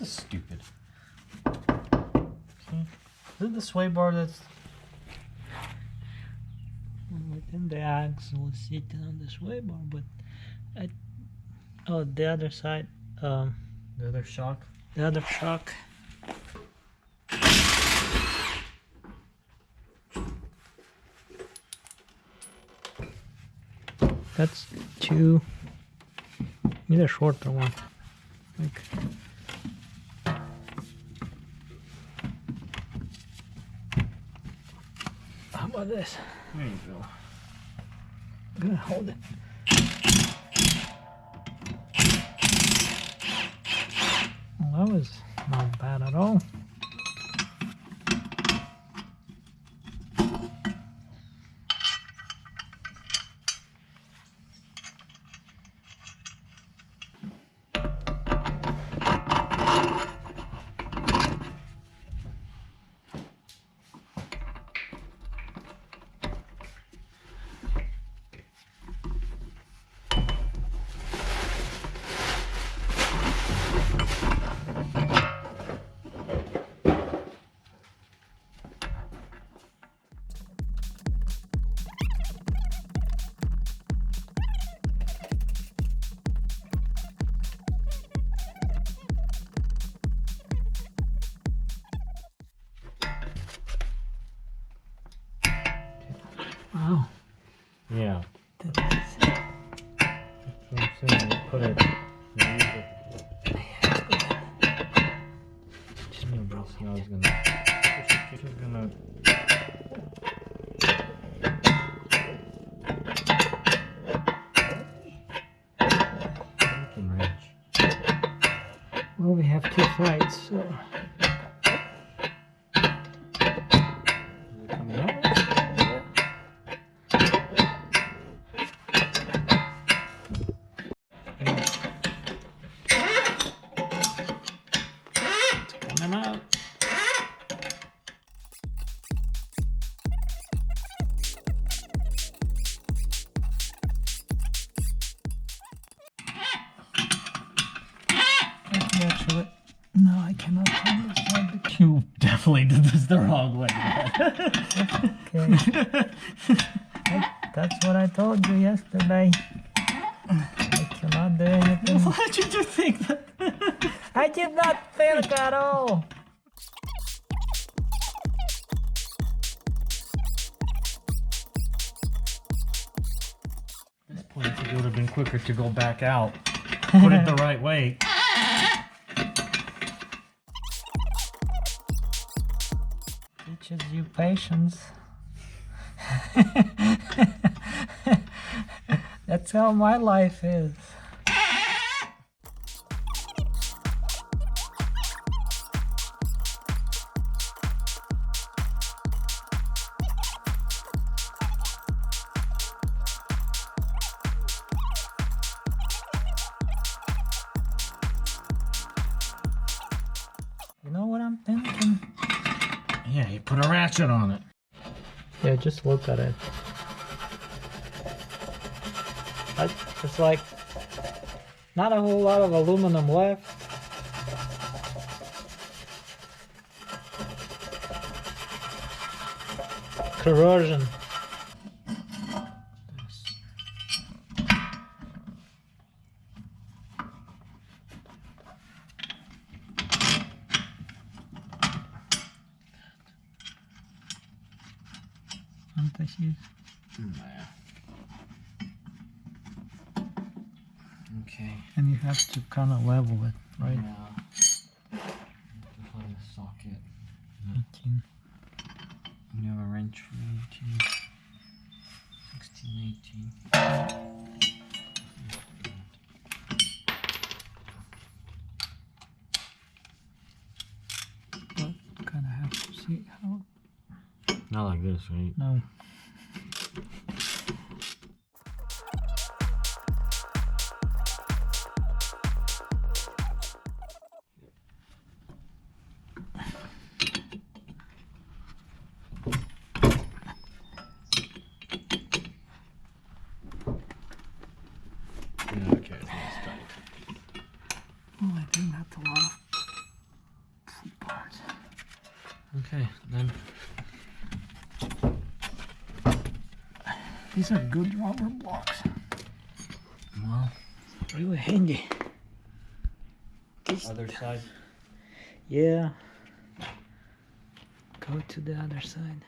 is stupid. See? Is it the sway bar that's within the axle is sitting on the sway bar? But oh, the other side, the other shock. The other shock. That's two. Need a shorter one. Like. How about this? There you go. I'm gonna hold it. Well, that was not bad at all. Wow. Yeah. That's what I'm saying. You put it. Just me, bro. Now it's gonna. It's just gonna. Well, we have two flights, so. Out. Actually, no, I cannot turn this side. You definitely did this the wrong way. Okay. That's what I told you yesterday. I cannot do anything. Why did you think that? I did not think at all. At this point, it would have been quicker to go back out. Put it the right way. Teaches you patience. That's how my life is. You know what I'm thinking? Yeah, you put a ratchet on it. Yeah, just look at it. It's like not a whole lot of aluminum left. Corrosion. Okay. And you have to kind of level it, right? Yeah. Find a socket. 18. You have a wrench for 18. 16, 18. But kind of have to see how. Not like this, right? No. Okay, I think it's tight. Oh, I think that's a lot. Okay, then. These are good rubber blocks. Well, really handy. Other side. Yeah. Go to the other side.